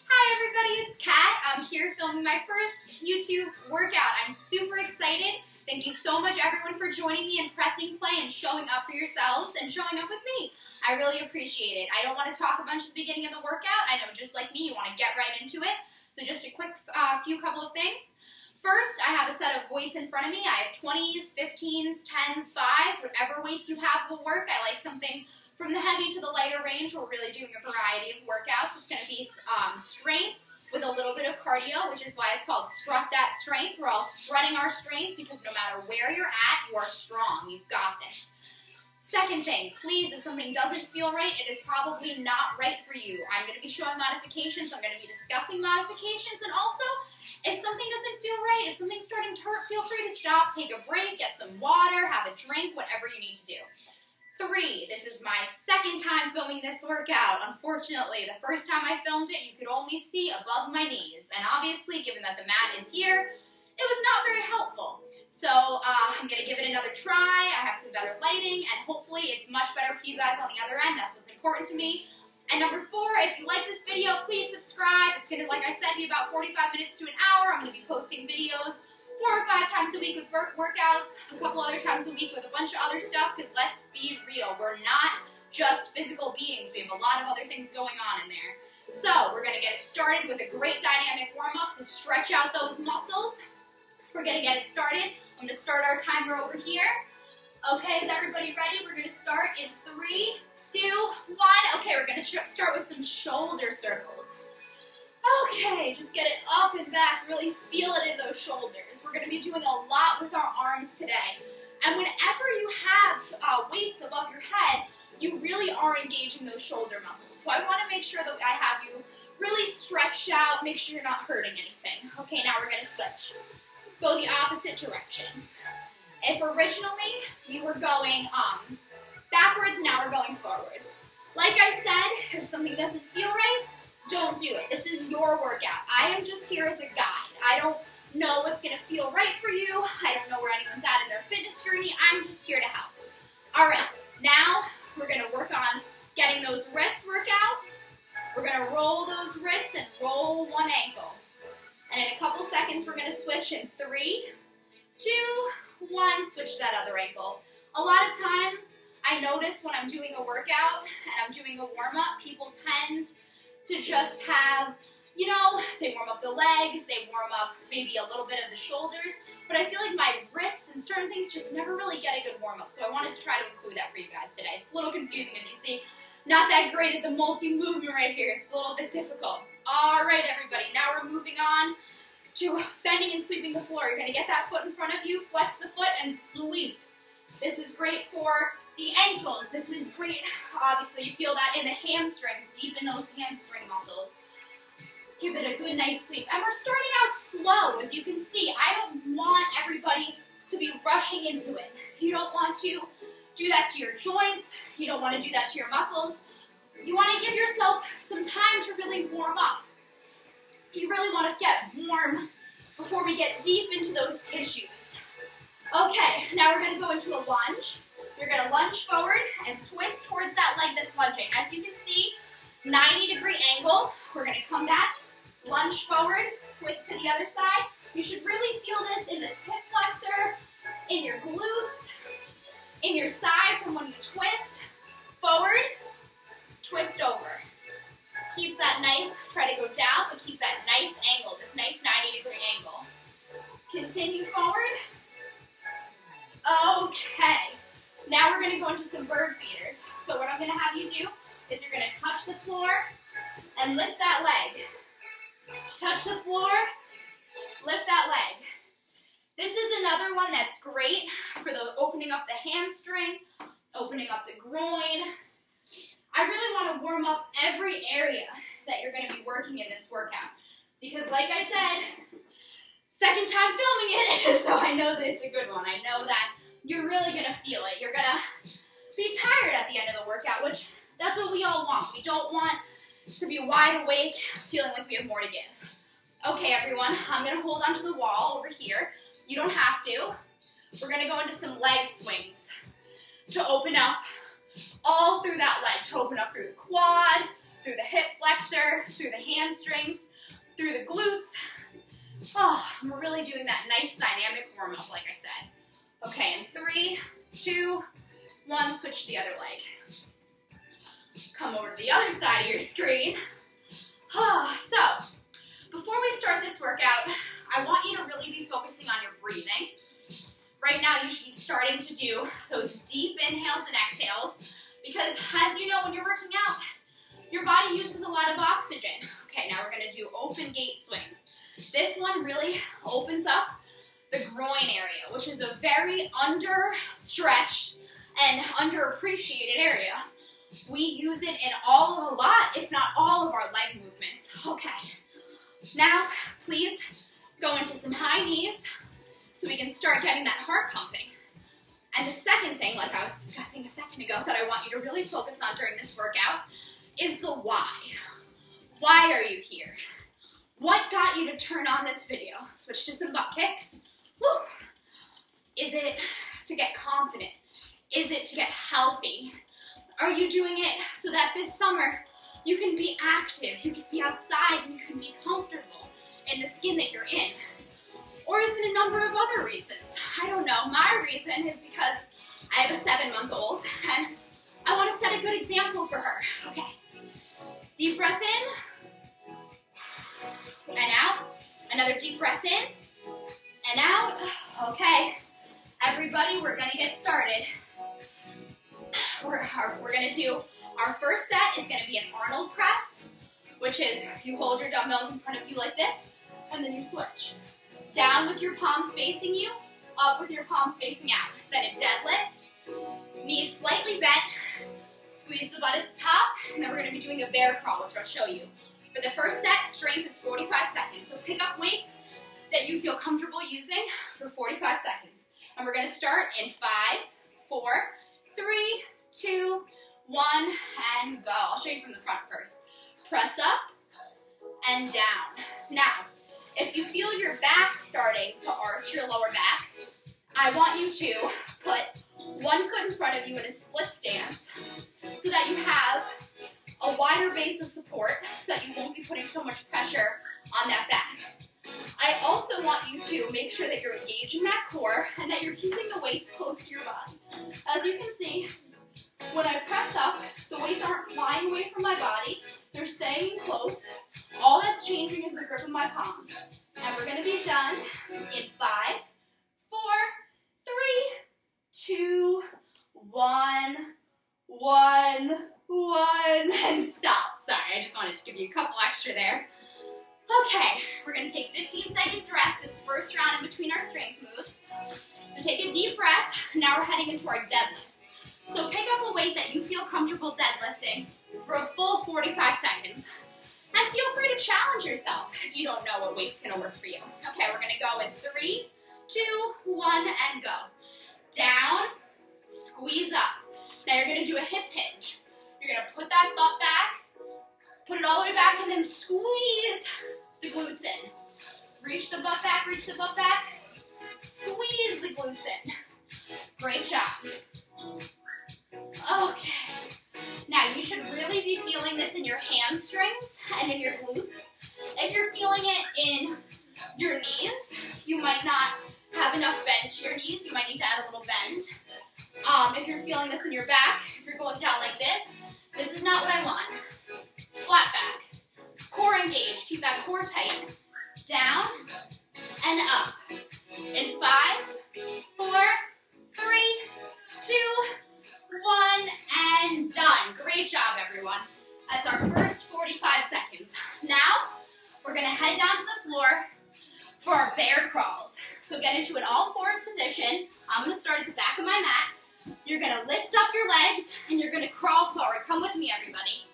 Hi everybody, it's Kat. I'm here filming my first YouTube workout. I'm super excited. Thank you so much everyone for joining me and pressing play and showing up for yourselves and showing up with me. I really appreciate it. I don't want to talk a bunch at the beginning of the workout. I know just like me, you want to get right into it. So just a quick couple of things. First, I have a set of weights in front of me. I have 20s, 15s, 10s, 5s, whatever weights you have will work. I like something from the heavy to the lighter range. We're really doing a variety of workouts. It's going to be strength with a little bit of cardio, which is why it's called Strut That Strength. We're all strutting our strength because no matter where you're at, you are strong. You've got this. Second thing, please, if something doesn't feel right, it is probably not right for you. I'm going to be showing modifications. I'm going to be discussing modifications. And also, if something doesn't feel right, if something's starting to hurt, feel free to stop, take a break, get some water, have a drink, whatever you need to do. 3, this is my second time filming this workout. Unfortunately, the first time I filmed it, you could only see above my knees. And obviously, given that the mat is here, it was not very helpful. So I'm going to give it another try. I have some better lighting, and hopefully it's much better for you guys on the other end. That's what's important to me. And number 4, if you like this video, please subscribe. It's going to, like I said, be about 45 minutes to an hour. I'm going to be posting videos 4 or 5 times a week with workouts, a couple other times a week with a bunch of other stuff, because let's be real, we're not just physical beings. We have a lot of other things going on in there. So we're going to get it started with a great dynamic warm-up to stretch out those muscles. We're going to get it started. I'm going to start our timer over here. Okay, is everybody ready? We're going to start in 3, 2, 1. Okay, we're going to start with some shoulder circles. Okay, just get it up and back. Really feel it in those shoulders. We're going to be doing a lot with our arms today. And whenever you have weights above your head, you really are engaging those shoulder muscles. So I want to make sure that I have you really stretched out, make sure you're not hurting anything. Okay, now we're going to switch. Go the opposite direction. If originally you were going backwards, now we're going forwards. Like I said, if something doesn't feel right, don't do it. This is your workout. I am just here as a guide. I don't know what's going to feel right for you. I don't know where anyone's at in their fitness journey. I'm just here to help. All right, now we're going to work on getting those wrists worked out. We're going to roll those wrists and roll one ankle. And in a couple seconds, we're going to switch in 3, 2, 1, switch that other ankle. A lot of times, I notice when I'm doing a workout and I'm doing a warm-up, people tend to just have, you know, they warm up the legs, they warm up maybe a little bit of the shoulders, but I feel like my wrists and certain things just never really get a good warm-up, so I wanted to try to include that for you guys today. It's a little confusing, as you see. Not that great at the multi-movement right here. It's a little bit difficult. All right, everybody. Now we're moving on to bending and sweeping the floor. You're going to get that foot in front of you, flex the foot, and sweep. This is great for the ankles. This is great. Obviously, you feel that in the hamstrings, deep in those hamstring muscles. Give it a good, nice sweep. And we're starting out slow. As you can see, I don't want everybody to be rushing into it. You don't want to do that to your joints. You don't want to do that to your muscles. You want to give yourself some time to really warm up. You really want to get warm before we get deep into those tissues. Okay, now we're going to go into a lunge. You're going to lunge forward and twist towards that leg that's lunging. As you can see, 90-degree angle. We're going to come back, lunge forward, twist to the other side. You should really feel this in this hip flexor, in your glutes, in your side from when you twist, forward, twist over. Keep that nice, try to go down, but keep that nice angle, this nice 90-degree angle. Continue forward. Okay. Now we're going to go into some bird feeders. So what I'm going to have you do is you're going to touch the floor and lift that leg. Touch the floor, lift that leg. This is another one that's great for the opening up the hamstring, opening up the groin. I really want to warm up every area that you're going to be working in this workout. Because like I said, second time filming it, so I know that it's a good one. I know that you're really going to feel it. You're going to be tired at the end of the workout, which that's what we all want. We don't want to be wide awake, feeling like we have more to give. Okay, everyone, I'm going to hold onto the wall over here. You don't have to. We're going to go into some leg swings to open up all through that leg, to open up through the quad, through the hip flexor, through the hamstrings, through the glutes. Oh, we're really doing that nice dynamic warm-up, like I said. Okay, in 3, 2, 1, switch to the other leg. Come over to the other side of your screen. So, before we start this workout, I want you to really be focusing on your breathing. Right now, you should be starting to do those deep inhales and exhales because, as you know, when you're working out, your body uses a lot of oxygen. Okay, now we're going to do open gate swings. This one really opens up the groin area, which is a very under-stretched and underappreciated area. We use it in a lot, if not all of our leg movements. Okay, now please go into some high knees so we can start getting that heart pumping. And the second thing, like I was discussing a second ago, that I want you to really focus on during this workout is the why. Why are you here? What got you to turn on this video? Switch to some butt kicks. Woo. Is it to get confident? Is it to get healthy? Are you doing it so that this summer you can be active, you can be outside, and you can be comfortable in the skin that you're in? Or is it a number of other reasons? I don't know. My reason is because I have a 7-month-old and I want to set a good example for her. Okay. Deep breath in and out. Another deep breath in and out. Okay. Everybody, we're going to get started. We're going to do, our first set is going to be an Arnold press, which is you hold your dumbbells in front of you like this, and then you switch. Down with your palms facing you, up with your palms facing out. Then a deadlift, knees slightly bent, squeeze the butt at the top, and then we're going to be doing a bear crawl, which I'll show you. For the first set, strength is 45 seconds. So pick up weights that you feel comfortable using for 45 seconds. And we're going to start in 5, 4, 3, 2, 1, and go. I'll show you from the front first. Press up and down. Now, if you feel your back starting to arch, your lower back, I want you to put one foot in front of you in a split stance so that you have a wider base of support so that you won't be putting so much pressure on that back. I also want you to make sure that you're engaging that core and that you're keeping the weights close to your body. As you can see, when I press up, the weights aren't flying away from my body. They're staying close. All that's changing is the grip of my palms. And we're going to be done in 5, 4, 3, 2, 1, and stop. Sorry, I just wanted to give you a couple extra there. Okay, we're going to take 15 seconds rest this first round in between our strength moves. So take a deep breath. Now we're heading into our deadlifts. So pick up a weight that you feel comfortable deadlifting for a full 45 seconds. And feel free to challenge yourself if you don't know what weight's going to work for you. Okay, we're going to go in 3, 2, 1, and go. Down, squeeze up. Now you're going to do a hip hinge. You're going to put that butt back, put it all the way back, and then squeeze the glutes in. Reach the butt back, squeeze the glutes in. Great job. Okay. Now, you should really be feeling this in your hamstrings and in your glutes. If you're feeling it in your knees, you might not have enough bend to your knees. You might need to add a little bend. If you're feeling this in your back, if you're going down like this is not what I want. Flat back. Core engaged. Keep that core tight. Down and up. In 5, 4, 3, 2, 1, and done. Great job, everyone. That's our first 45 seconds. Now, we're going to head down to the floor for our bear crawls. So get into an all-fours position. I'm going to start at the back of my mat. You're going to lift up your legs, and you're going to crawl forward. Come with me, everybody.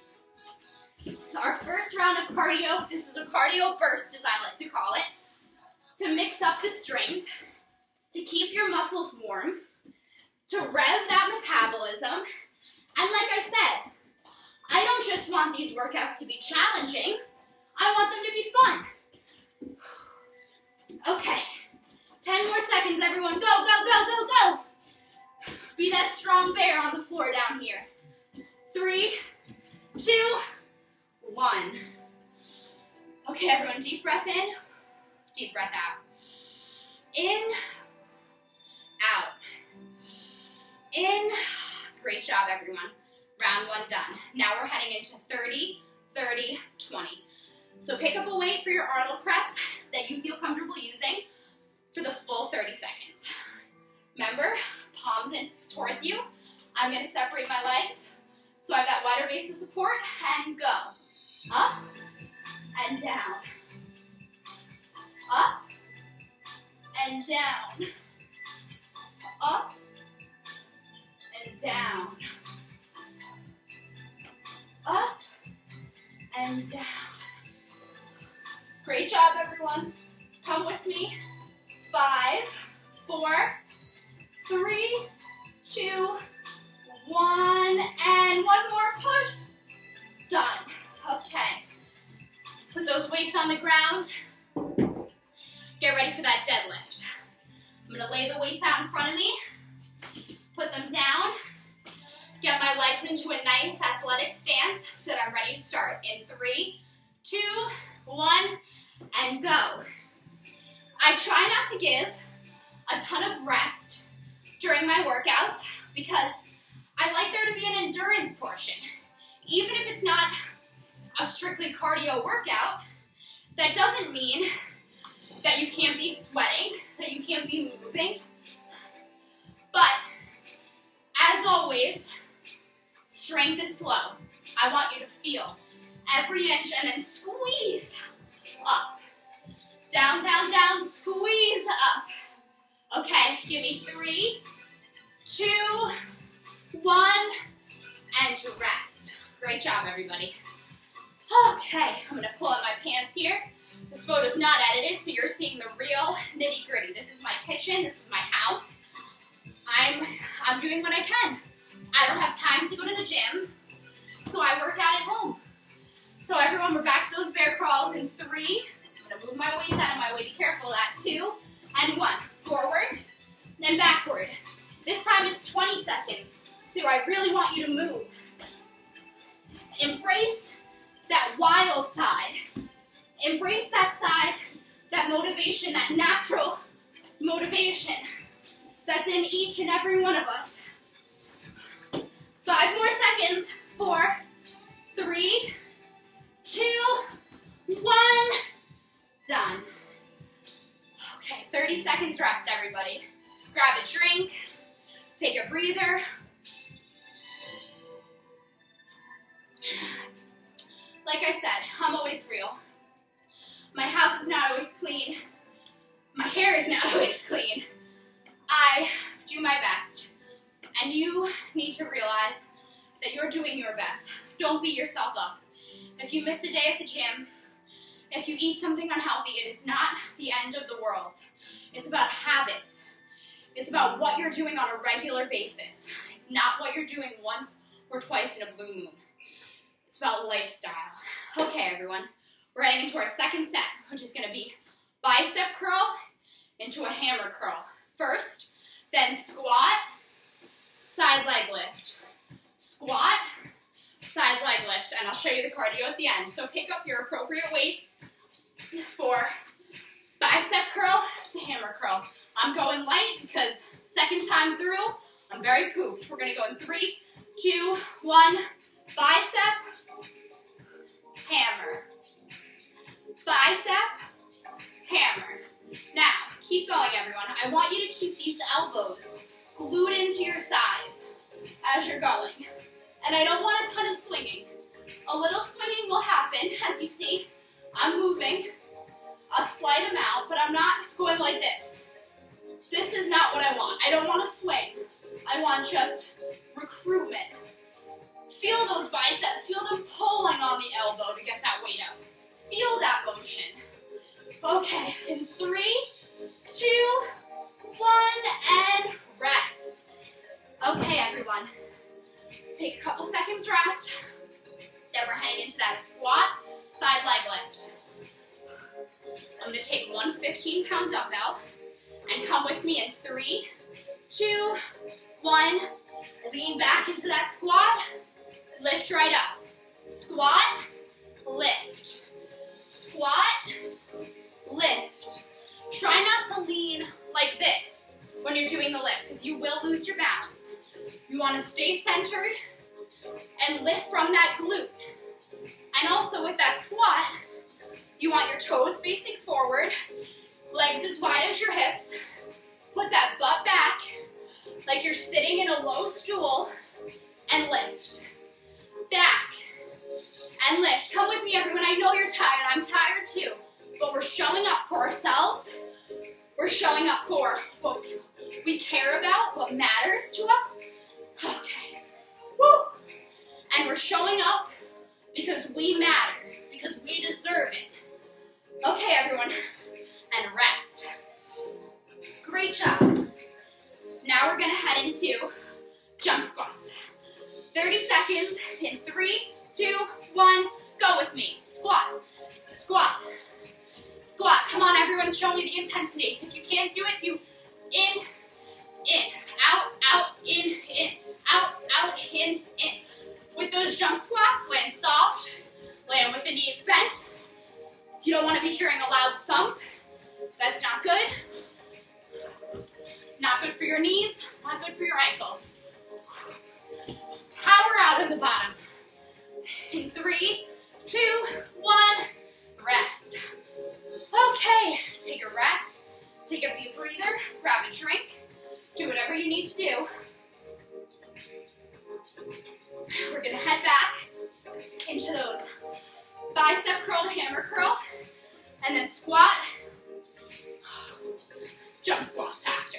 Our first round of cardio, this is a cardio burst, as I like to call it, to mix up the strength, to keep your muscles warm, to rev that metabolism. And like I said, I don't just want these workouts to be challenging, I want them to be fun. Okay, 10 more seconds, everyone. Go, go, go, go, go. Be that strong bear on the floor down here. 3, 2, 1. Okay, everyone, deep breath in, deep breath out. In, out. In. Great job, everyone. Round 1 done. Now we're heading into 30, 30, 20. So pick up a weight for your Arnold press that you feel comfortable using for the full 30 seconds. Remember, palms in towards you. I'm going to separate my legs so I have that wider base of support, and go. Up and down. Up and down. Up and down. Up and down. Great job, everyone. Come with me. 5, 4, 3, 2, 1, and one more push. Done. Okay. Put those weights on the ground. Get ready for that deadlift. I'm going to lay the weights out in front of me. Put them down. Get my legs into a nice athletic stance so that I'm ready to start. In 3, 2, 1, and go. I try not to give a ton of rest during my workouts because I like there to be an endurance portion. Even if it's not a strictly cardio workout, that doesn't mean that you can't be sweating, that you can't be moving. But, as always, strength is slow. I want you to feel every inch and then squeeze up. Down, down, down, squeeze up. Okay, give me 3, 2, 1, and rest. Great job, everybody. Okay, I'm gonna pull up my pants here. This photo's not edited, so you're seeing the real nitty-gritty. This is my kitchen, this is my house. I'm doing what I can. I don't have time to go to the gym, so I work out at home. So everyone, we're back to those bear crawls in 3. I'm gonna move my weights out of my way, be careful of that, 2, and 1. Forward, then backward. This time it's 20 seconds, so I really want you to move. Embrace that wild side. Embrace that side, that motivation, that natural motivation that's in each and every one of us. 5 more seconds. 4, 3, 2, 1. Done. Okay, 30 seconds rest, everybody. Grab a drink, take a breather. Like I said, I'm always real. My house is not always clean. My hair is not always clean. I do my best. And you need to realize that you're doing your best. Don't beat yourself up. If you miss a day at the gym, if you eat something unhealthy, it is not the end of the world. It's about habits. It's about what you're doing on a regular basis, not what you're doing once or twice in a blue moon. It's about lifestyle. Okay, everyone. We're heading into our second set, which is going to be bicep curl into a hammer curl. First, then squat, side leg lift. Squat, side leg lift, and I'll show you the cardio at the end. So pick up your appropriate weights for bicep curl to hammer curl. I'm going light because second time through, I'm very pooped. We're going to go in 3, 2, 1, bicep, hammer. Bicep, hammer. Now, keep going, everyone. I want you to keep these elbows glued into your sides as you're going. And I don't want a ton of swinging. A little swinging will happen. As you see, I'm moving a slight amount, but I'm not going like this. This is not what I want. I don't want to swing. I want just recruitment. Feel those biceps. Feel them pulling on the elbow to get that weight out. Feel that motion. Okay, in 3, 2, 1, and rest. Okay, everyone. Take a couple seconds rest. Then we're heading into that squat, side leg lift. I'm going to take one 15-pound dumbbell and come with me in 3, 2, 1. Lean back into that squat. Lift right up. Squat, lift. Squat, lift. Try not to lean like this when you're doing the lift because you will lose your balance. You want to stay centered and lift from that glute. And also with that squat, you want your toes facing forward, legs as wide as your hips. Put that butt back like you're sitting in a low stool and lift. Back and lift. Come with me, everyone. I know you're tired. I'm tired too. But we're showing up for ourselves. We're showing up for what we care about, what matters to us. Okay. Woo! And we're showing up because we matter, because we deserve it. Okay, everyone. And rest. Great job. Now we're going to head into jump squats. 30 seconds in 3, 2, 1. Go with me. Squat, squat, squat. Come on, everyone. Show me the intensity. If you can't do it, do in, out, out, in, out, in. With those jump squats, land soft. Land with the knees bent. You don't want to be hearing a loud thump. That's not good. Not good for your knees. Not good for your ankles. Power out of the bottom. In 3, 2, 1, rest. Okay, take a rest. Take a deep breather. Grab a drink. Do whatever you need to do. We're going to head back into those bicep curl to hammer curl. And then squat. Jump squats after.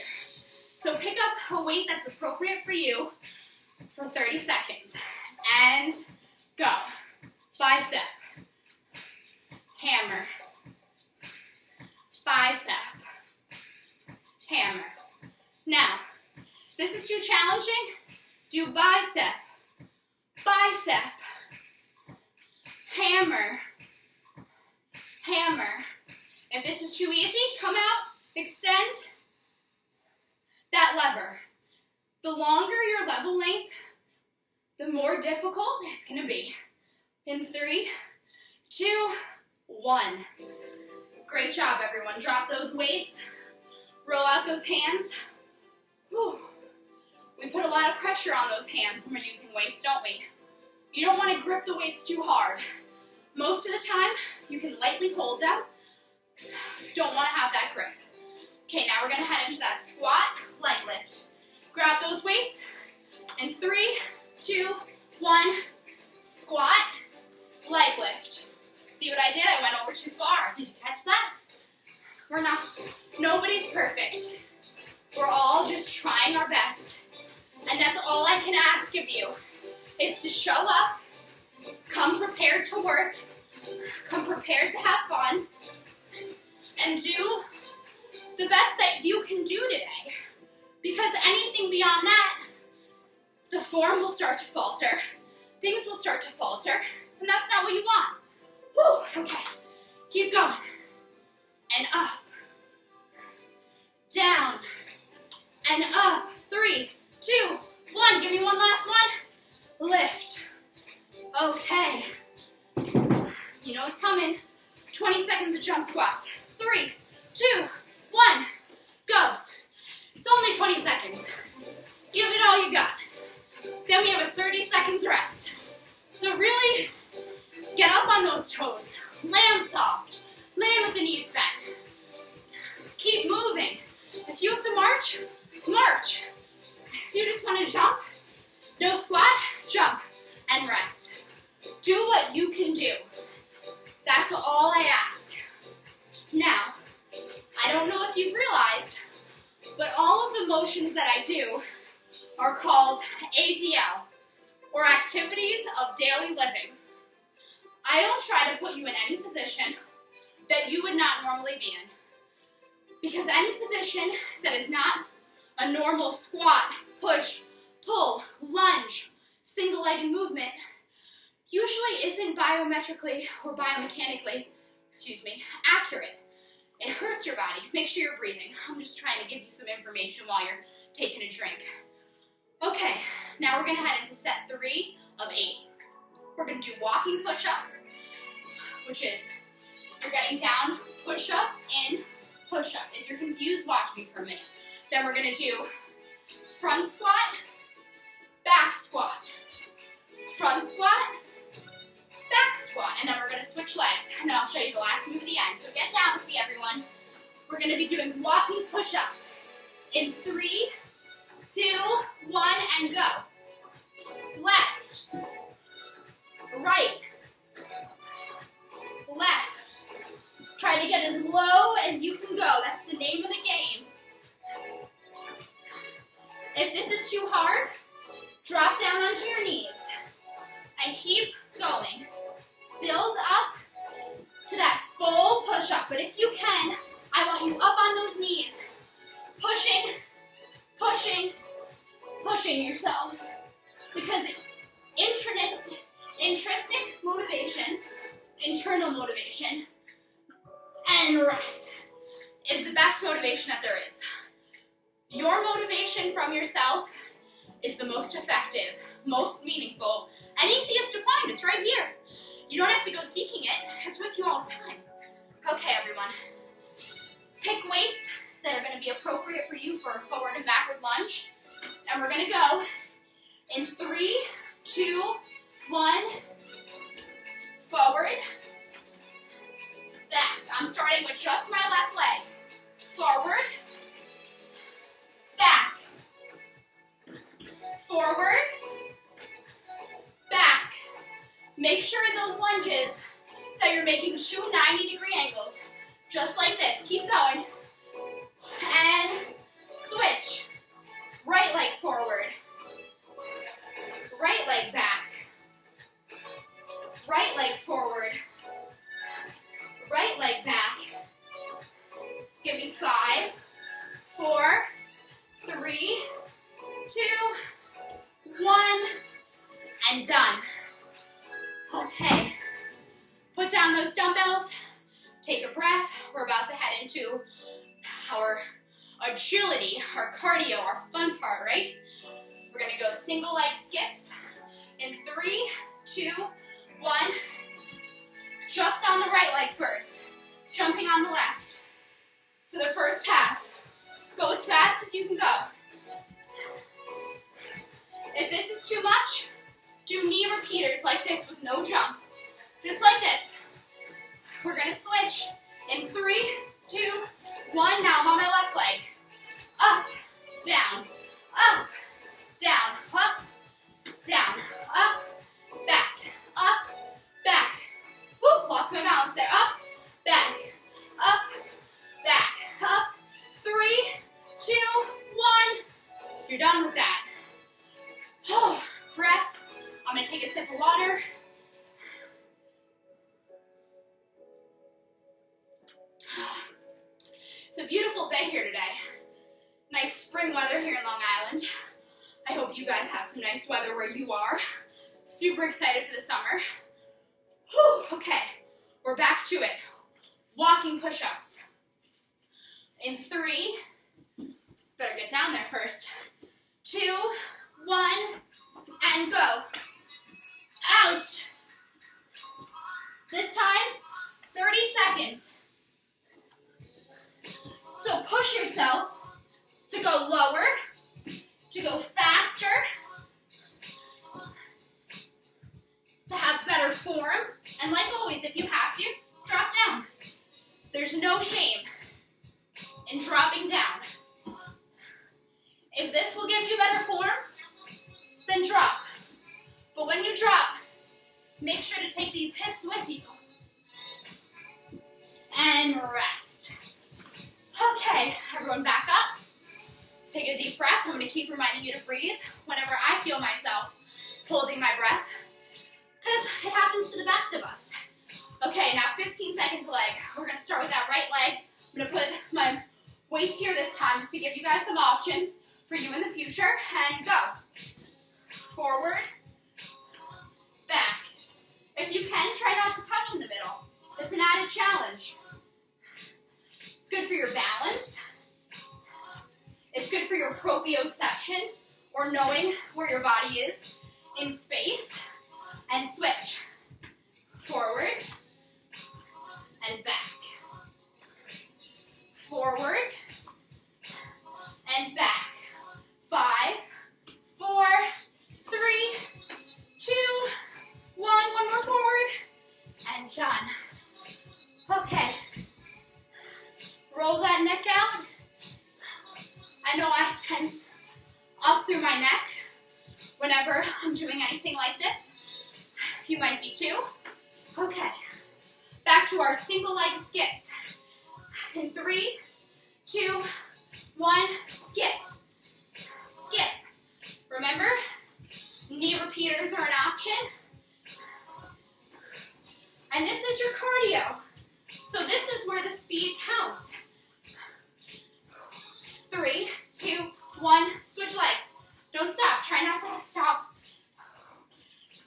So pick up a weight that's appropriate for you for 30 seconds. And go. Bicep. Hammer. Bicep. Hammer. Now, if this is too challenging, do bicep. Bicep. Hammer. Hammer. If this is too easy, come out, extend that lever. The longer your level length, the more difficult it's going to be. In 3, 2, 1. Great job, everyone. Drop those weights. Roll out those hands. Whew. We put a lot of pressure on those hands when we're using weights, don't we? You don't want to grip the weights too hard. Most of the time, you can lightly hold them. Don't want to have that grip. Okay, now we're going to head into that squat, leg lift. Grab those weights. In 3, 2, 1, squat, leg lift. See what I did? I went over too far. Did you catch that? We're not, nobody's perfect. We're all just trying our best. And that's all I can ask of you, is to show up, come prepared to work, come prepared to have fun, and do the best that you can do today. Because anything beyond that, the form will start to falter, things will start to falter, and that's not what you want. Whew, okay, keep going. And up, down, and up. 3, 2, 1. Give me one last one. Lift. Okay. You know what's coming. 20 seconds of jump squats. 3, 2, 1. Go. It's only 20 seconds. Give it all you got. Then we have a 30 seconds rest. So really get up on those toes. Land soft. Land with the knees bent. Keep moving. If you have to march, march. If you just want to jump, no squat, jump, and rest. Do what you can do. That's all I ask. Now, I don't know if you've realized, but all of the motions that I do are called ADL, or Activities of Daily Living. I don't try to put you in any position that you would not normally be in. Because any position that is not a normal squat, push, pull, lunge, single-legged movement usually isn't biometrically or biomechanically, accurate. It hurts your body. Make sure you're breathing. I'm just trying to give you some information while you're taking a drink. Okay, now we're going to head into set 3 of 8. We're going to do walking push-ups. which is you're getting down, push up, in, push up. If you're confused, watch me for a minute. Then we're gonna do front squat, back squat, front squat, back squat, and then we're gonna switch legs, and then I'll show you the last move at the end. So get down with me, everyone. We're gonna be doing walking push-ups in 3, 2, 1, and go. Left, right, left. Try to get as low as you can go. That's the name of the game. If this is too hard, drop down onto your knees and keep going. Build up to that full push-up, but if you can, I want you up on those knees, pushing, pushing, pushing yourself, because intrinsic motivation, internal motivation, and rest is the best motivation that there is. Your motivation from yourself is the most effective, most meaningful, and easiest to find. It's right here. You don't have to go seeking it. It's with you all the time. Okay, everyone. Pick weights that are going to be appropriate for you for a forward and backward lunge. And we're going to go in 3, 2, 1, forward, back. I'm starting with just my left leg. Forward, back, forward, back. Make sure in those lunges that you're making 2 90-degree angles, just like this. Keep going. And switch. Right leg forward. Right leg back. Right leg forward. Right leg back. Give me 5, 4, 3, 2, 1, and done. Okay. Put down those dumbbells. Take a breath. We're about to head into our agility, our cardio, our fun part, right? We're gonna go single leg skips in 3, 2, 1. Just on the right leg first. Jumping on the left. For the first half. Go as fast as you can go. If this is too much, do knee repeaters like this with no jump. Just like this. We're gonna switch in 3, 2, 1. Now I'm on my left leg. Up, down, up, down, up, down, up, back, up, back. Woo, lost my balance there. Up, back, up, back, up. 3, 2, 1. You're done with that. Oh, breath. I'm gonna take a sip of water. It's a beautiful day here today. Nice spring weather here in Long Island. I hope you guys have some nice weather where you are. Super excited for the summer. Whew, okay, we're back to it. Walking push-ups. In 3, better get down there first. 2, 1, and go. Out. This time, 30 seconds. So push yourself to go lower, to go faster, to have better form. And like always, if you have to, drop down. There's no shame in dropping down. If this will give you better form, then drop. But when you drop, make sure to take these hips with you. And rest. Okay, everyone back up. Take a deep breath. I'm going to keep reminding you to breathe whenever I feel myself holding my breath, because it happens to the best of us. Okay, now 15 seconds a leg. We're going to start with that right leg. I'm going to put my weights here this time just to give you guys some options for you in the future. And go. Forward. Back. If you can, try not to touch in the middle. It's an added challenge. It's good for your balance. It's good for your proprioception, or knowing where your body is in space. And switch. Forward, and back. Forward and back. 5, 4, 3, 2, 1. One more forward and done. Okay. Roll that neck out. I know I tense up through my neck whenever I'm doing anything like this. You might be too. Okay. Back to our single leg skips. In 3, 2, 1, skip. Skip. Remember, knee repeaters are an option. And this is your cardio. So this is where the speed counts. 3, 2, 1, switch legs. Don't stop. Try not to stop.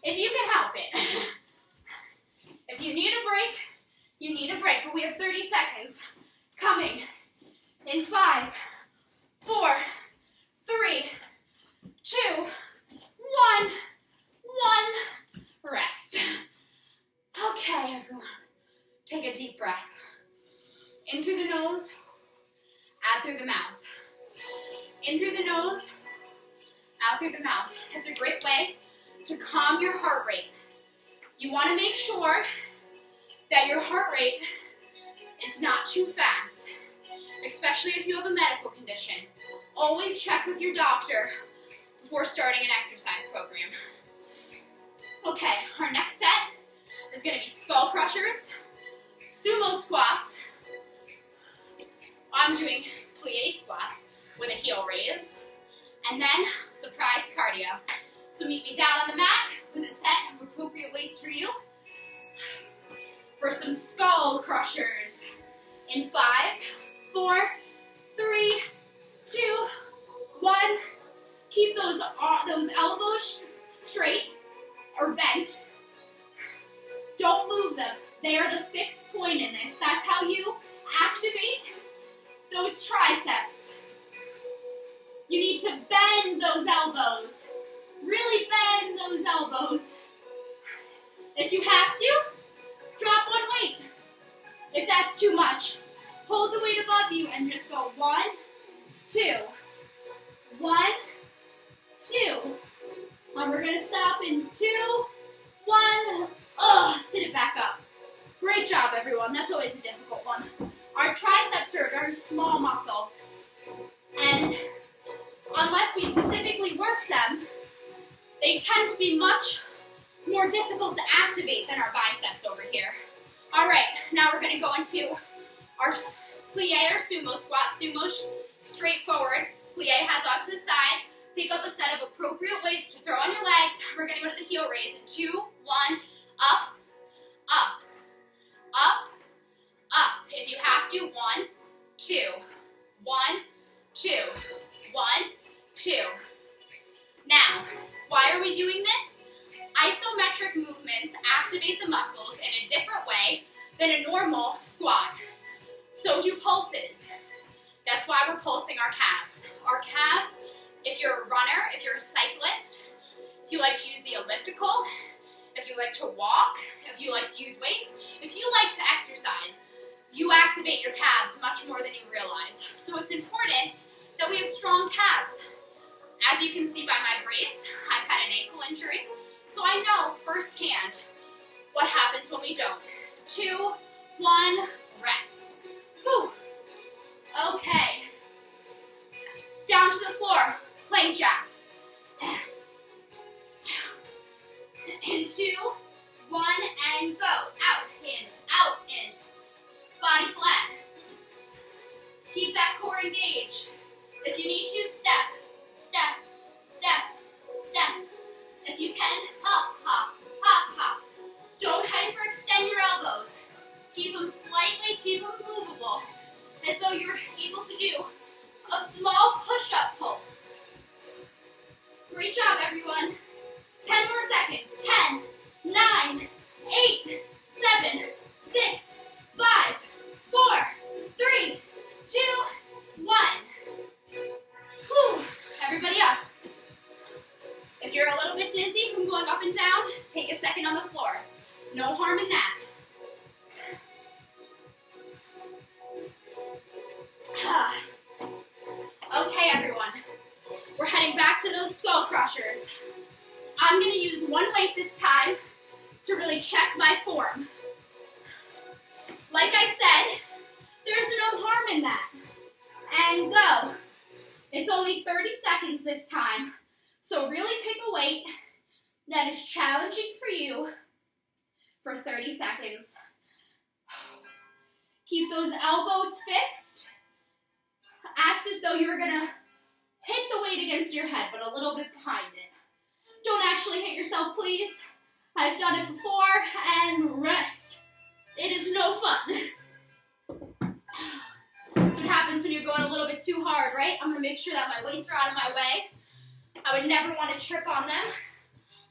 If you can help it. If you need a break, you need a break. But we have 30 seconds coming in 5, 4, 3, 2, 1. Rest. Okay, everyone. Take a deep breath. In through the nose, out through the mouth. In through the nose, out through the mouth. It's a great way to calm your heart rate. You want to make sure that your heart rate is not too fast, especially if you have a medical condition. Always check with your doctor before starting an exercise program. Okay, our next set is going to be skull crushers, sumo squats. I'm doing plie squats with a heel raise, and then surprise cardio. So meet me down on the mat with a set of appropriate weights for you for some skull crushers. In 5, 4, 3, 2, 1. Keep those elbows straight or bent. Don't move them. They are the fixed point in this. That's how you activate those triceps. You need to bend those elbows. Really bend those elbows. If you have to, drop one weight. If that's too much, hold the weight above you and just go 1, 2. 1, 2. And we're going to stop in 2, 1. Sit it back up. Great job, everyone. That's always a difficult one. Our triceps are a very small muscle. And unless we specifically work them, they tend to be much more difficult to activate than our biceps over here. All right, now we're going to go into our plie or sumo squat. Sumo straight forward. Plie has off to the side. Pick up a set of appropriate weights to throw on your legs. We're going to go to the heel raise in 2, 1, up, up, up, up. If you have to, 1, 2, 1, 2, 1, 2. Now, why are we doing this? Isometric movements activate the muscles in a different way than a normal squat. So do pulses. That's why we're pulsing our calves. Our calves, if you're a runner, if you're a cyclist, if you like to use the elliptical, if you like to walk, if you like to use weights, if you like to exercise, you activate your calves much more than you realize. So it's important that we have strong calves. As you can see by my brace, I've had an ankle injury, so I know firsthand what happens when we don't. 2, 1, rest. Whew. Okay. Down to the floor, plank jacks. In 2, 1, and go. Out, in. Body flat. Keep that core engaged. If you need to, step, step, step, step. If you can, hop, hop, hop, hop. Don't hyperextend your elbows. Keep them slightly, keep them movable, as though you're able to do a small push-up pulse. Great job, everyone. 10 more seconds. 10, 9, 8, 7, 6, 5, 4, 3, 2, 1. Whew. Everybody up. If you're a little bit dizzy from going up and down, take a second on the floor. No harm in that. weight this time to really check my form. Like I said, there's no harm in that. And go. It's only 30 seconds this time, so really pick a weight that is challenging for you for 30 seconds. Keep those elbows fixed. Act as though you're gonna hit the weight against your head, but a little bit behind it. Don't actually hit yourself, please. I've done it before, and rest. It is no fun. That's what happens when you're going a little bit too hard, right? I'm gonna make sure that my weights are out of my way. I would never want to trip on them.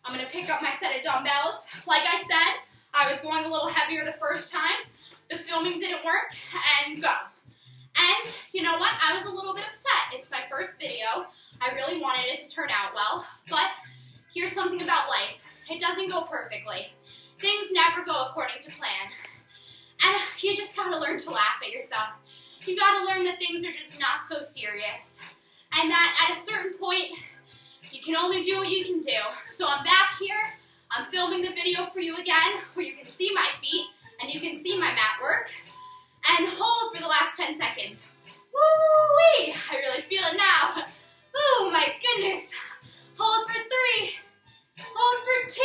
I'm gonna pick up my set of dumbbells. Like I said, I was going a little heavier the first time. The filming didn't work, and go. And you know what? I was a little bit upset. It's my first video. I really wanted it to turn out well, but here's something about life. It doesn't go perfectly. Things never go according to plan. And you just gotta learn to laugh at yourself. You gotta learn that things are just not so serious. And that at a certain point, you can only do what you can do. So I'm back here. I'm filming the video for you again, where you can see my feet, and you can see my mat work. And hold for the last 10 seconds. Woo-wee! I really feel it now. Oh my goodness. Hold for 3. Hold for 2.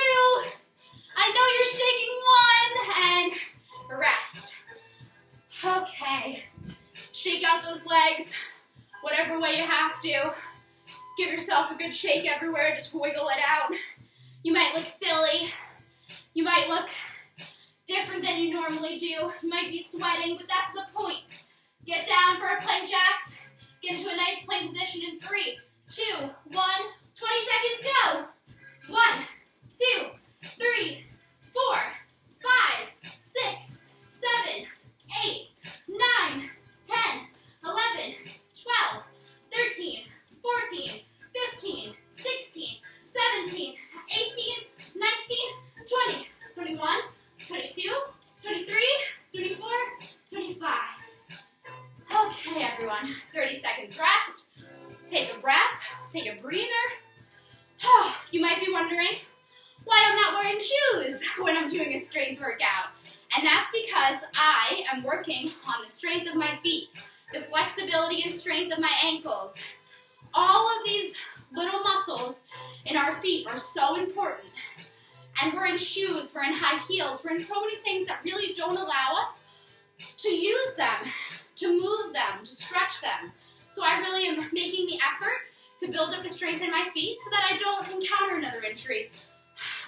I know you're shaking 1. And rest. Okay. Shake out those legs whatever way you have to. Give yourself a good shake everywhere. Just wiggle it out. You might look silly. You might look different than you normally do. You might be sweating, but that's the point. Get down for our plank jacks. Get into a nice plank position in 3, 2, 1. 20 seconds, go. 1, 2, 3, 4, 5, 6, 7, 8, 9, 10, 11, 12, 13, 14, 15, 16, 17, 18, 19, 20, 21, 22, 23, 24, 25. Okay, everyone. 30 seconds rest. Take a breath. Take a breather. You might be wondering why I'm not wearing shoes when I'm doing a strength workout. And that's because I am working on the strength of my feet, the flexibility and strength of my ankles. All of these little muscles in our feet are so important. And we're in shoes, we're in high heels, we're in so many things that really don't allow us to use them, to move them, to stretch them. So I really am making the effort to build up the strength in my feet so that I don't encounter another injury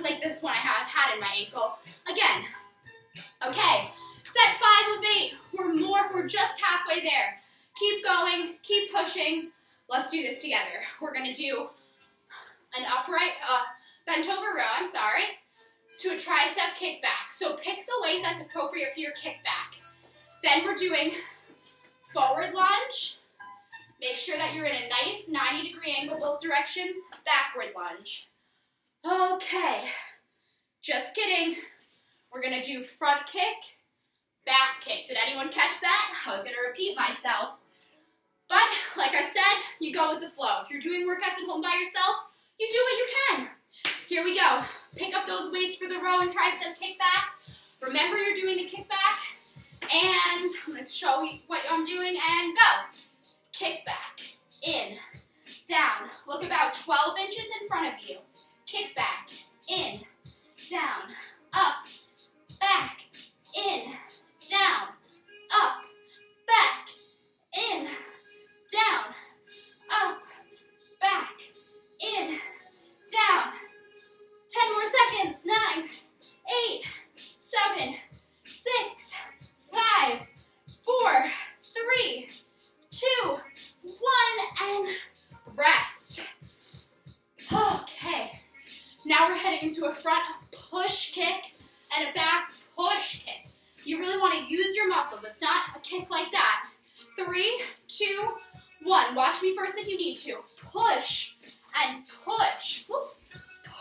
like this one I had in my ankle again. Okay, set 5 of 8. We're just halfway there. Keep going, keep pushing. Let's do this together. We're gonna do an upright, bent over row, to a tricep kickback. So pick the weight that's appropriate for your kickback. Then we're doing forward lunge. Make sure that you're in a nice 90-degree angle both directions. Backward lunge. Okay, just kidding. We're gonna do front kick, back kick. Did anyone catch that? I was gonna repeat myself. But, like I said, you go with the flow. If you're doing workouts at home by yourself, you do what you can. Here we go. Pick up those weights for the row and tricep kickback. Remember you're doing the kickback. And I'm going to show you what I'm doing and go. Kickback, in, down. Look about 12 inches in front of you. Kickback, in, down, up, back, in, down, up, back, in, down, up, back, in, down. 10 more seconds. 9, 8, 7, 6, 5, 4, 3, 2, 1, and rest. Okay. Now we're heading into a front push kick and a back push kick. You really want to use your muscles. It's not a kick like that. 3, 2, 1. Watch me first if you need to. Push and push. Whoops.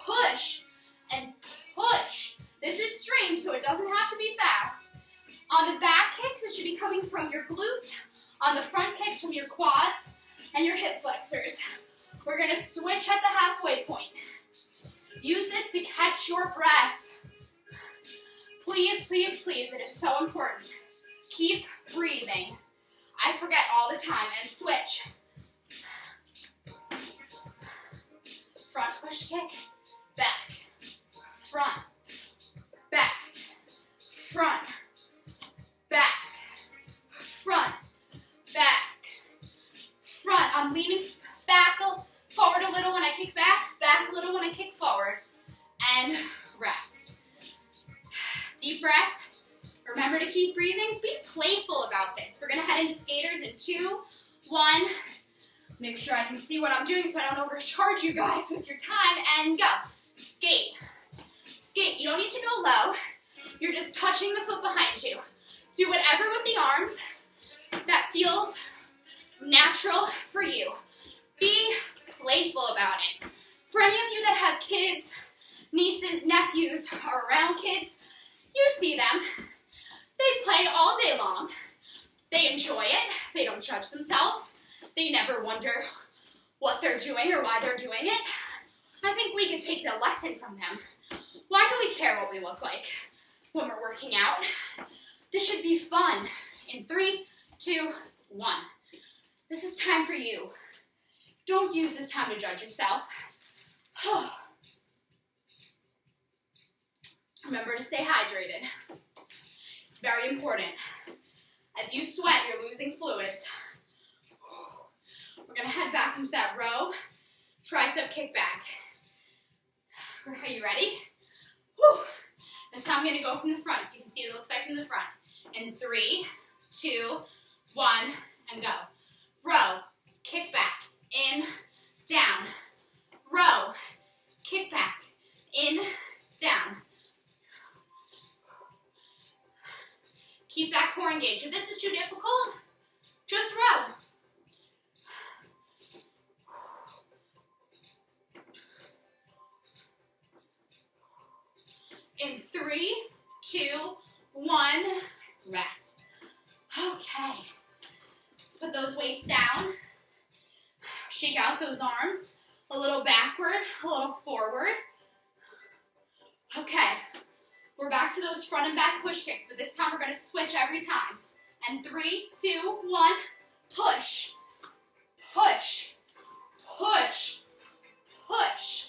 Push and push. This is strength, so it doesn't have to be fast. On the back kicks, it should be coming from your glutes. On the front kicks, from your quads and your hip flexors. We're going to switch at the halfway point. Use this to catch your breath. Please, please, please, it is so important. Keep breathing. I forget all the time, and switch. Front push kick, back, front, back, front, back, front, back, front. I'm leaning back, forward a little when I kick back, back a little when I kick forward, and rest. Deep breath. Remember to keep breathing. Be playful about this. We're going to head into skaters in 2, 1. Make sure I can see what I'm doing so I don't overcharge you guys with your time, and go. Skate. Skate. You don't need to go low. You're just touching the foot behind you. Do whatever with the arms that feels natural for you. Be playful about it. For any of you that have kids, nieces, nephews, or around kids, you see them. They play all day long. They enjoy it. They don't judge themselves. They never wonder what they're doing or why they're doing it. I think we can take a lesson from them. Why do we care what we look like when we're working out? This should be fun. In 3, 2, 1. This is time for you. Don't use this time to judge yourself. Remember to stay hydrated. It's very important. As you sweat, you're losing fluids. We're going to head back into that row. Tricep kick back. Are you ready? Whew. This time I'm going to go from the front so you can see what it looks like from the front. In 3, 2, 1, and go. Row, kick back, in, down. Row, kick back, in, down. Keep that core engaged. If this is too difficult, just row. In 3, 2, 1, rest. Okay. Put those weights down. Shake out those arms. A little backward, a little forward. Okay. We're back to those front and back push kicks, but this time we're going to switch every time. And 3, 2, 1, push, push, push, push,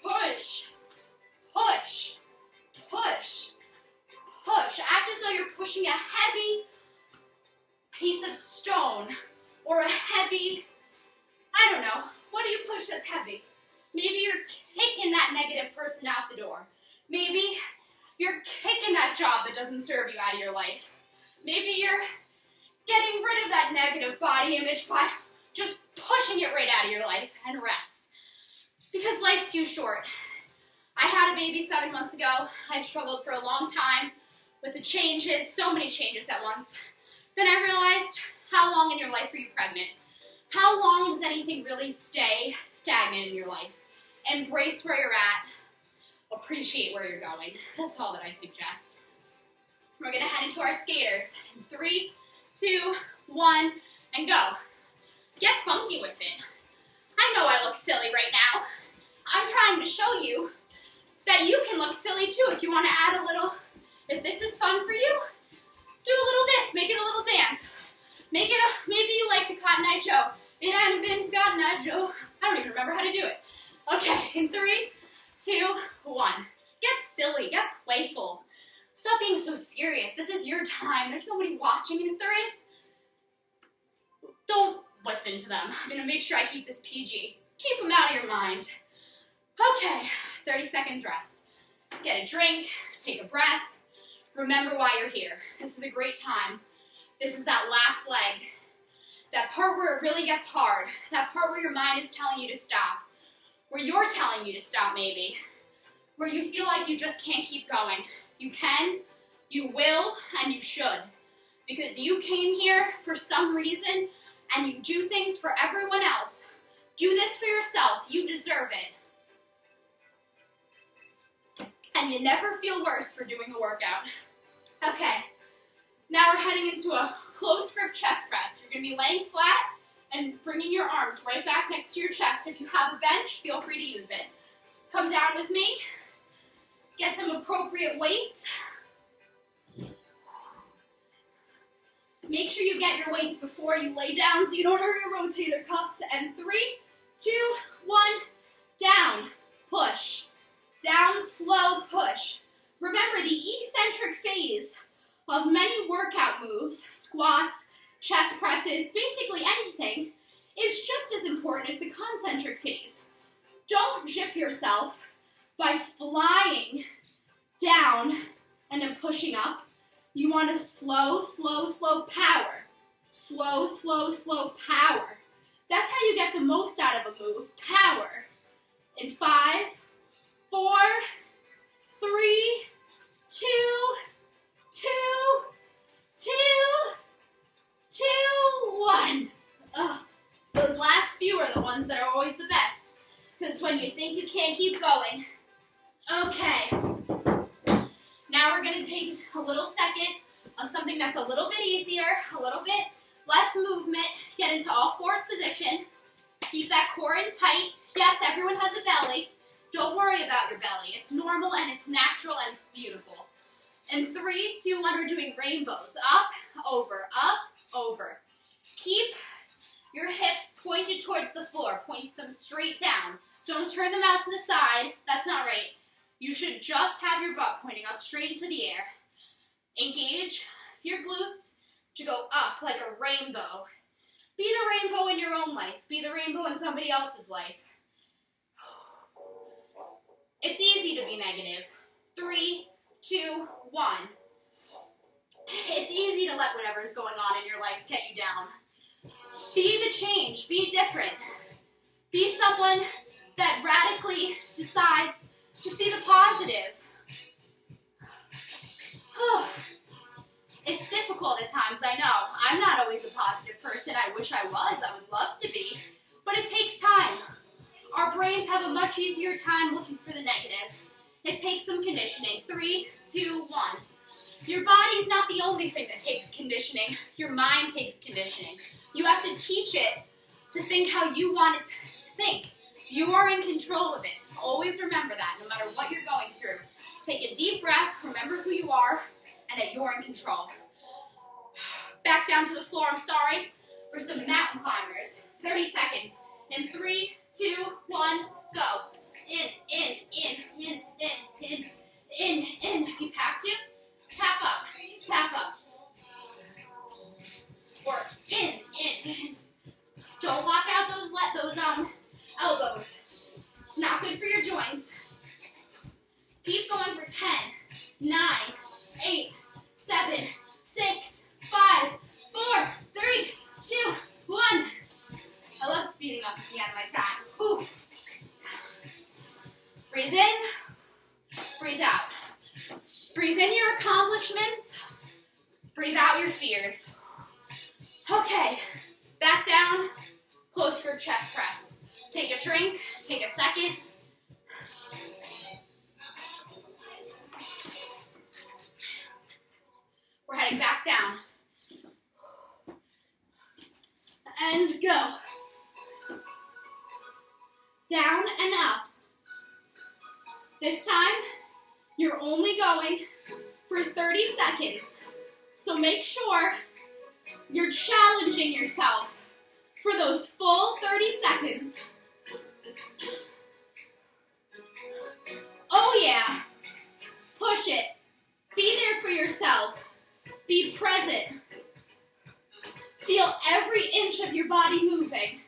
push, push, push, push. Act as though you're pushing a heavy piece of stone or a heavy, I don't know, what do you push that's heavy? Maybe you're kicking that negative person out the door. Maybe you're kicking that job that doesn't serve you out of your life. Maybe you're getting rid of that negative body image by just pushing it right out of your life, and rest. Because life's too short. I had a baby 7 months ago. I struggled for a long time with the changes, so many changes at once. Then I realized, how long in your life are you pregnant? How long does anything really stay stagnant in your life? Embrace where you're at. Appreciate where you're going. That's all that I suggest. We're going to head into our skaters. In 3, 2, 1, and go. Get funky with it. I know I look silly right now. I'm trying to show you that you can look silly too if you want to add a little. If this is fun for you, do a little this. Make it a little dance. Make it a, maybe you like the Cotton Eye Joe. It hadn't been Cotton Eye Joe. I don't even remember how to do it. Okay, in 3, 2, 1. Get silly, get playful. Stop being so serious. This is your time. There's nobody watching, and if there is, don't listen to them. I'm gonna make sure I keep this PG. Keep them out of your mind. Okay, 30 seconds rest. Get a drink, take a breath. Remember why you're here. This is a great time. This is that last leg. That part where it really gets hard. That part where your mind is telling you to stop. Where you're telling you to stop, maybe. Where you feel like you just can't keep going. You can, you will, and you should. Because you came here for some reason, and you do things for everyone else. Do this for yourself. You deserve it. And you never feel worse for doing a workout. Okay. Now we're heading into a closed grip chest press. You're going to be laying flat and bringing your arms right back next to your chest. If you have a bench, feel free to use it. Come down with me. Get some appropriate weights. Make sure you get your weights before you lay down so you don't hurt your rotator cuffs. And 3, 2, 1, down, push. Down, slow, push. Remember, the eccentric phase of many workout moves, squats, chest presses, basically anything, is just as important as the concentric phase. Don't jip yourself by flying down and then pushing up. You want to slow, slow, slow power. Slow, slow, slow power. That's how you get the most out of a move, power. In 5, 4, 3, 2, 2, 2, 1. Ugh. Those last few are the ones that are always the best, because it's when you think you can't keep going. Okay. Now we're going to take a little second of something that's a little bit easier, a little bit less movement. Get into all fours position. Keep that core in tight. Yes, everyone has a belly. Don't worry about your belly. It's normal and it's natural and it's beautiful. In 3, 2, 1, we're doing rainbows. Up, over, up, over. Keep your hips pointed towards the floor. Point them straight down. Don't turn them out to the side. That's not right. You should just have your butt pointing up straight into the air. Engage your glutes to go up like a rainbow. Be the rainbow in your own life. Be the rainbow in somebody else's life. It's easy to be negative. 3, 2, 1. It's easy to let whatever's going on in your life get you down. Be the change. Be different. Be someone that radically decides to see the positive. It's difficult at times, I know. I'm not always a positive person. I wish I was. I would love to be. But it takes time. Our brains have a much easier time looking for the negative. It takes some conditioning. 3, 2, 1. Your body's not the only thing that takes conditioning. Your mind takes conditioning. You have to teach it to think how you want it to think. You are in control of it. Always remember that, no matter what you're going through. Take a deep breath, remember who you are, and that you're in control. Back down to the floor, I'm sorry, for some mountain climbers. 30 seconds. In 3, 2, 1, go. In. If you have to, tap up. Or in. Don't lock out those elbows. It's not good for your joints. Keep going for 10, 9, 8, 7, 6, 5, 4, 3, 2, 1. I love speeding up at the end like that. Whew. Breathe in, breathe out. Breathe in your accomplishments, breathe out your fears. Okay, back down, close grip chest press. Take a drink, take a second. We're heading back down. And go. Down and up. This time, you're only going for 30 seconds. So make sure you're challenging yourself for those full 30 seconds. Oh yeah. Push it. Be there for yourself. Be present. Feel every inch of your body moving.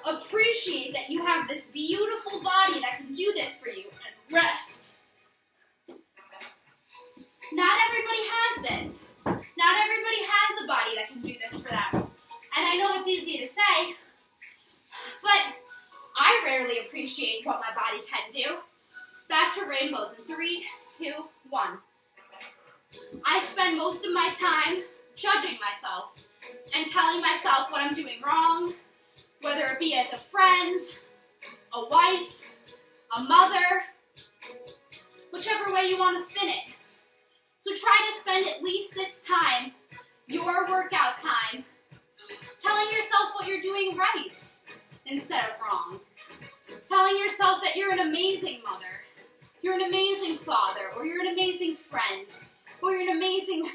Appreciate that you have this beautiful body that can do this for you, and rest. Not everybody has this. Not everybody has a body that can do this for them. And I know it's easy to say, but I rarely appreciate what my body can do. Back to rainbows in 3, 2, 1. I spend most of my time judging myself and telling myself what I'm doing wrong, whether it be as a friend, a wife, a mother, whichever way you want to spin it. So try to spend at least this time, your workout time, telling yourself what you're doing right instead of wrong. Telling yourself that you're an amazing mother, you're an amazing father, or you're an amazing friend, or you're an amazing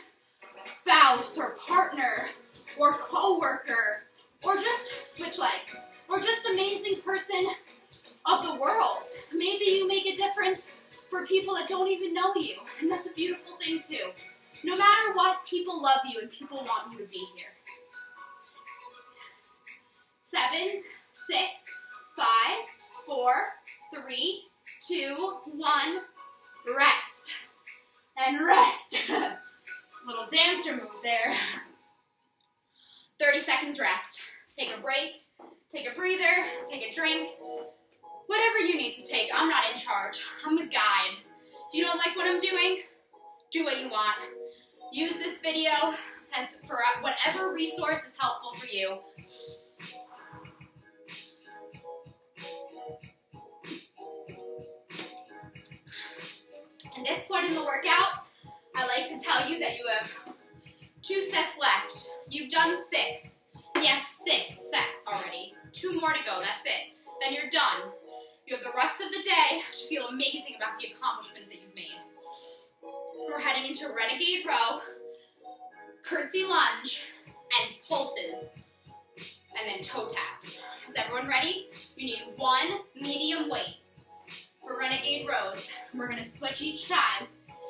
spouse or partner or co-worker, or just switch legs, or just amazing person of the world. Maybe you make a difference for people that don't even know you, and that's a beautiful thing too. No matter what, people love you and people want you to be here. 7, 6, 5, 4, 3, 2, 1, rest. And rest. Little dancer move there. 30 seconds rest. Take a break, take a breather, take a drink. Whatever you need to take, I'm not in charge. I'm a guide. If you don't like what I'm doing, do what you want. Use this video as for whatever resource is helpful for you. At this point in the workout, I like to tell you that you have 2 sets left. You've done 6. Yes, 6 sets already. 2 more to go, that's it. Then you're done. You have the rest of the day to feel amazing about the accomplishments that you've made. We're heading into renegade row, curtsy lunge, and pulses, and then toe taps. Is everyone ready? You need 1 medium weight for renegade rows. We're gonna switch each time.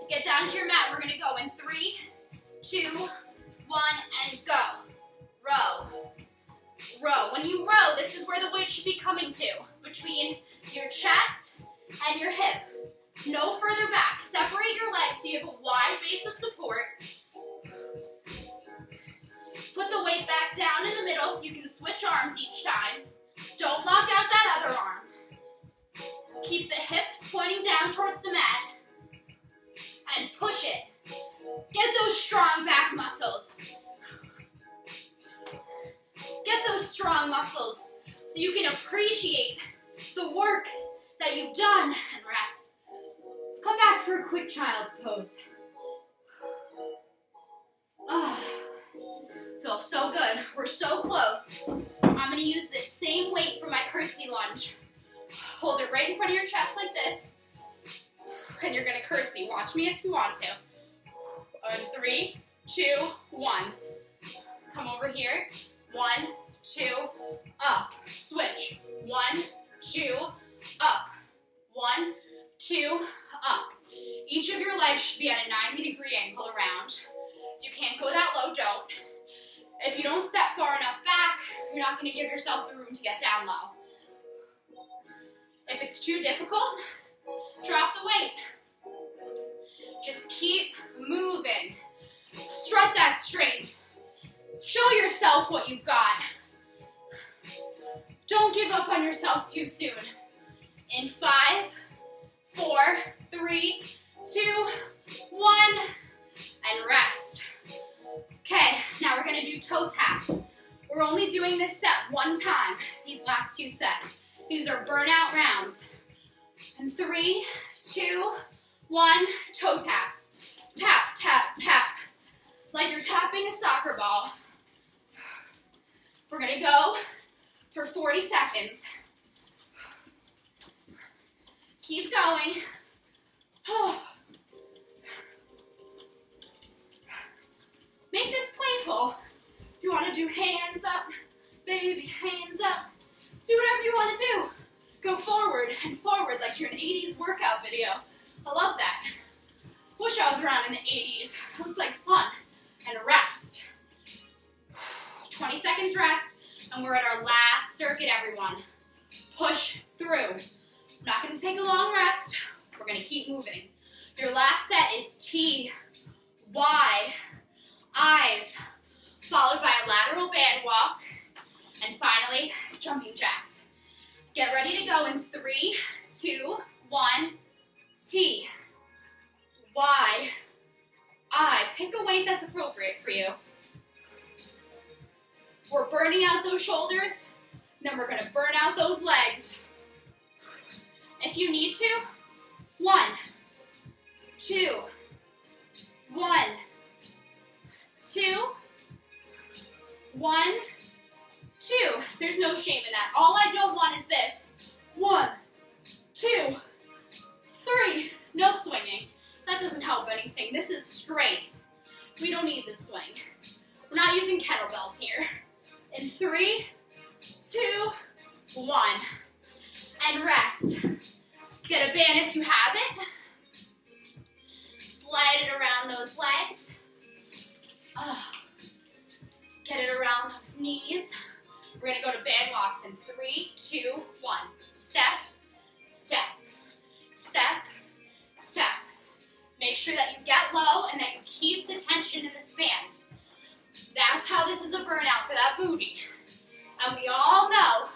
Get down to your mat. We're gonna go in 3, 2, 1, and go. Row. Row. When you row, this is where the weight should be coming to, between your chest and your hip. No further back. Separate your legs so you have a wide base of support. Put the weight back down in the middle so you can switch arms each time. Don't lock out that other arm. Keep the hips pointing down towards the mat. And push it. Get those strong back muscles. Get those strong muscles so you can appreciate the work that you've done and rest. Come back for a quick child's pose. Feels so good. We're so close. I'm going to use this same weight for my curtsy lunge. Hold it right in front of your chest like this. And you're going to curtsy. Watch me if you want to. On 3, 2, 1. Come over here. 1, 2, up. Switch. 1, 2, up. 1, 2, up. Each of your legs should be at a 90-degree angle around. If you can't go that low, don't. If you don't step far enough back, you're not going to give yourself the room to get down low. If it's too difficult, drop the weight. Just keep moving. Strut that strength. Show yourself what you've got. Don't give up on yourself too soon. In 5, 4, 3, 2, 1, and rest. Okay, now we're gonna do toe taps. We're only doing this set 1 time, these last 2 sets. These are burnout rounds. And 3, 2, 1, toe taps. Tap, tap, tap. Like you're tapping a soccer ball. We're gonna go for 40 seconds. Keep going. Make this playful. If you want to do hands up, baby, hands up. Do whatever you want to do. Go forward and forward like you're in an 80s workout video. I love that. Wish I was around in the 80s. It looked like fun. And rest. 20 seconds rest, and we're at our last circuit, everyone. Push through. Not going to take a long rest. We're going to keep moving. Your last set is T, Y, eyes, followed by a lateral band walk, and finally, jumping jacks. Get ready to go in 3, 2, 1, T, Y, I. Pick a weight that's appropriate for you. We're burning out those shoulders, then we're gonna burn out those legs. If you need to, 1, 2, 1, 2, 1, 2. There's no shame in that. All I don't want is this. 1, anything. This is straight. We don't need the swing. We're not using kettlebells here. In 3, 2, 1. And rest. Get a band if you have it. Slide it around those legs. Get it around those knees. We're going to go to band walks in 3, 2, 1. Step, step, step, step. Make sure that you get low and that you keep the tension in this band. That's how this is a burnout for that booty. And we all know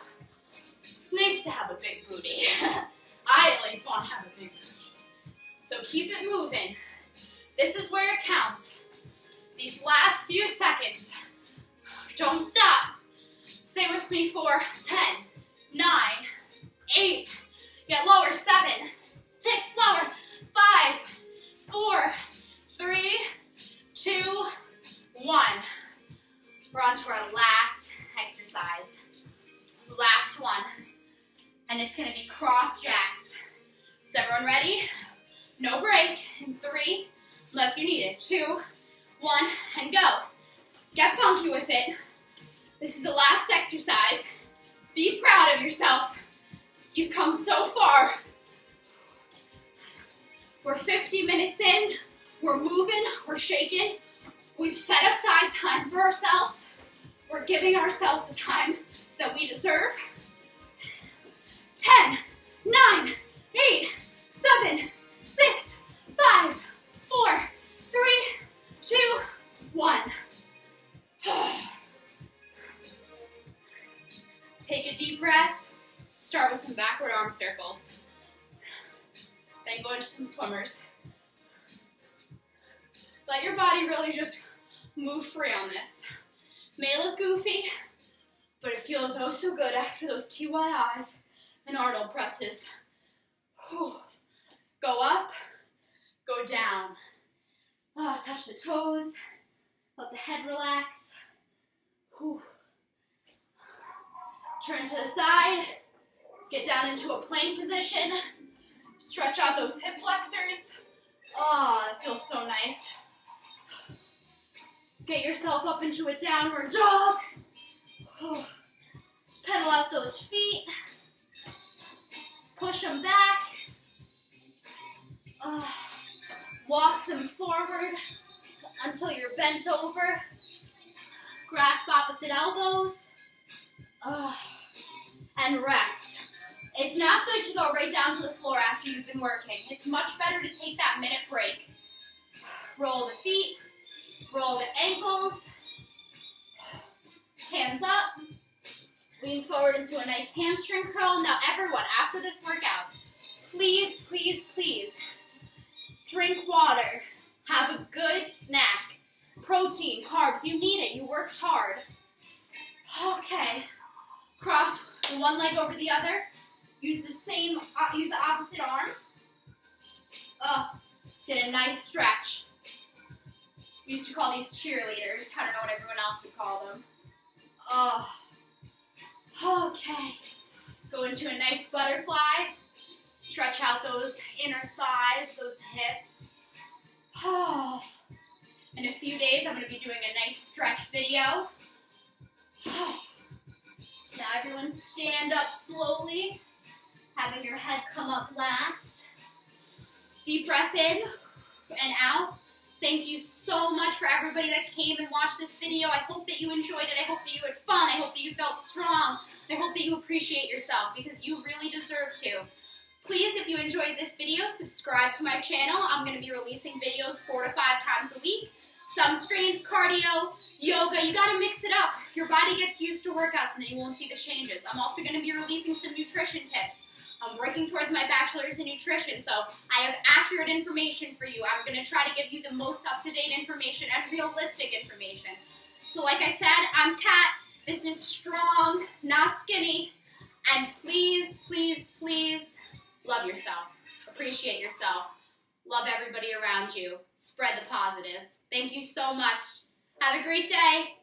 it's nice to have a big booty. I at least want to have a big booty. So keep it moving. This is where it counts. These last few seconds. Don't stop. Stay with me for 10, 9, 8. Get lower. 7, 6, lower. 5, 4, 3, 2, 1. We're on to our last exercise. Last one. And it's going to be cross jacks. Is everyone ready? No break. In 3, unless you need it. 2, 1, and go. Get funky with it. This is the last exercise. Be proud of yourself. You've come so far. We're 50 minutes in. We're moving. We're shaking. We've set aside time for ourselves. We're giving ourselves the time that we deserve. 10, 9, 8, 7, 6, 5, 4, 3, 2, 1. Take a deep breath. Start with some backward arm circles. Then go into some swimmers. Let your body really just move free on this. May look goofy, but it feels oh so good after those TYIs and Arnold presses. Whew. Go up, go down. Touch the toes, let the head relax. Whew. Turn to the side, get down into a plank position. Stretch out those hip flexors. Oh, that feels so nice. Get yourself up into a downward dog. Pedal out those feet. Push them back. Walk them forward until you're bent over. Grasp opposite elbows. And rest. It's not good to go right down to the floor after you've been working. It's much better to take that minute break. Roll the feet, roll the ankles, hands up, lean forward into a nice hamstring curl. Now everyone, after this workout, please, please, please, drink water, have a good snack, protein, carbs, you need it, you worked hard. Okay, cross one leg over the other. Use the opposite arm. Get a nice stretch. We used to call these cheerleaders. I don't know what everyone else would call them. Okay. Go into a nice butterfly. Stretch out those inner thighs, those hips. In a few days, I'm going to be doing a nice stretch video. Now everyone stand up slowly, having your head come up last. Deep breath in and out. Thank you so much for everybody that came and watched this video. I hope that you enjoyed it. I hope that you had fun. I hope that you felt strong. I hope that you appreciate yourself because you really deserve to. Please, if you enjoyed this video, subscribe to my channel. I'm going to be releasing videos 4 to 5 times a week. Some strength, cardio, yoga. You got to mix it up. Your body gets used to workouts and then you won't see the changes. I'm also going to be releasing some nutrition tips. I'm working towards my bachelor's in nutrition, so I have accurate information for you. I'm going to try to give you the most up-to-date information and realistic information. So like I said, I'm Kat. This is strong, not skinny. And please, please, please love yourself. Appreciate yourself. Love everybody around you. Spread the positive. Thank you so much. Have a great day.